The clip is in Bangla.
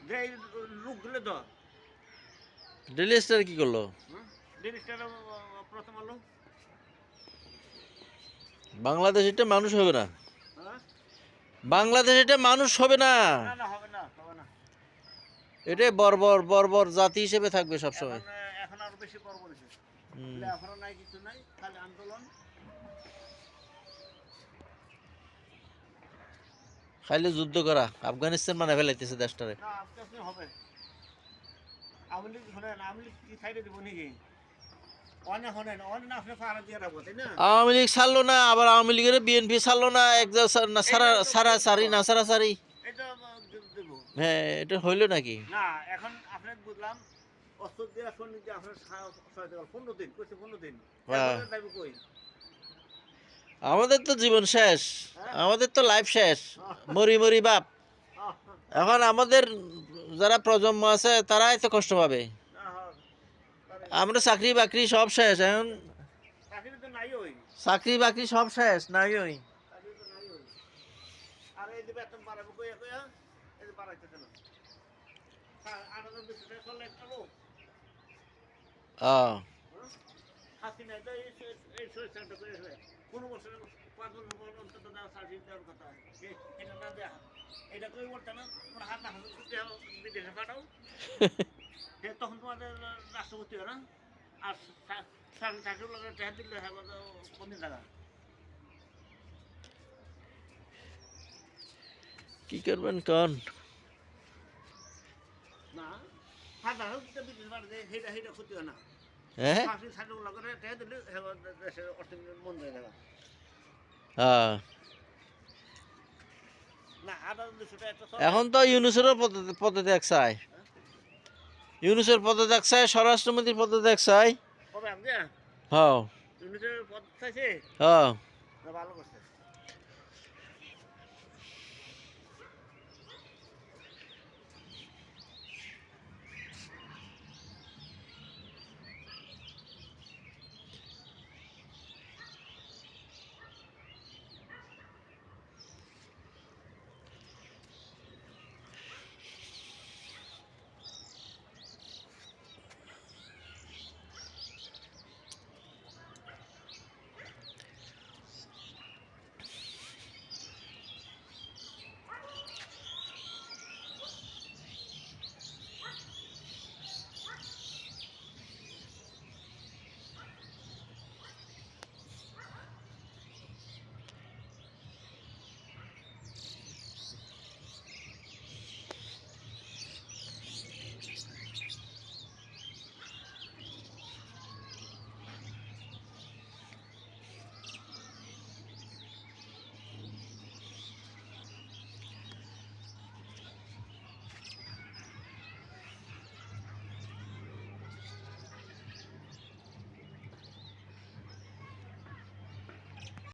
যে এই লোকগুলো তো ডেইলি স্টার কি করলো? জিনিসটা প্রথম আলো। বাংলাদেশ এটা মানুষ হবে না, হ্যাঁ বাংলাদেশ এটা মানুষ হবে না, না না হবে না হবে না। এটা বর্বর বর্বর জাতি হিসেবে থাকবে সবসময়। এখন এখন আরো বেশি বড় করেছে। হুম। লেখাপড়া নাই কিছু নাই খালি আন্দোলন। খাইলে যুদ্ধ করা, আফগানিস্তান মানে ফেলাইতেছে দেশটারে। না আস্তে আস্তে হবে। আওয়ামী লীগ শোনেন আওয়ামী লীগ কি সাইডে দিব নাকি অনেক শোনেন অনেক আপনি পাহারা দিয়ে রাখবো তাই না। আওয়ামী লীগ ছাড়লো না, আবার আওয়ামী লীগের বিএনপি ছাড়লো না, সারাসারি না সারাসারি। এটা দেবো। হ্যাঁ, এটা হইলো নাকি? না এখন আপনার বুঝলাম অস্ত্র দিয়ে সৈনিক দিয়ে আপনার 15 দিন কইছে 15 দিন হ্যাঁ। এরপরে যাইবো কই। আমাদের তো জীবন শেষ, আমাদের তো লাইফ শেষ, মরি মরি বাপ। এখন আমাদের যারা প্রজন্ম আছে তারাই তো কষ্ট পাবে। আমরা চাকরি বাকরি সব শেষ এখন, চাকরি তো নাই ওই চাকরি বাকরি সব শেষ নাই ওই। চাকরি তো নাই ওই আর এই যে বেতন বাড়াবো কইয়া কইয়া এই যে বাড়াইতেছে না। 8,200 টাকা চলে একটা লোক হাসিনা তো এই সরিষাটা করে কোনো বছর 5 বছর পর অন্তত দেওয়া সার্ভিস দেওয়ার কথা এটা না দেয়া এটা কই বলতে না তোমার হাত না বিদেশে পাঠাও তখন তোমাদের রাষ্ট্রপতি হয় না আর চাকরি লাগে টেহা দিলে কোন টাকা কি করবেন কন? না হাজার বিদেশে পাঠাতে সেটা সেটা ক্ষতি হয় না। হ্যাঁ চাকরি চাকরি লাগে টেহা দিলে দেশের অর্থনীতি মন হয়ে যাবে হ্যাঁ। না 8,200 টাকা এখন তো ইউনুসেরও পদত্যাগ চাই, ইউনুসের পদত্যাগ চাই, স্বরাষ্ট্রমন্ত্রীর পদত্যাগ চাই। কবে আপনি হ্যাঁ ইউনিটের পদ চাইছে হ্যাঁ। ভালো করছে।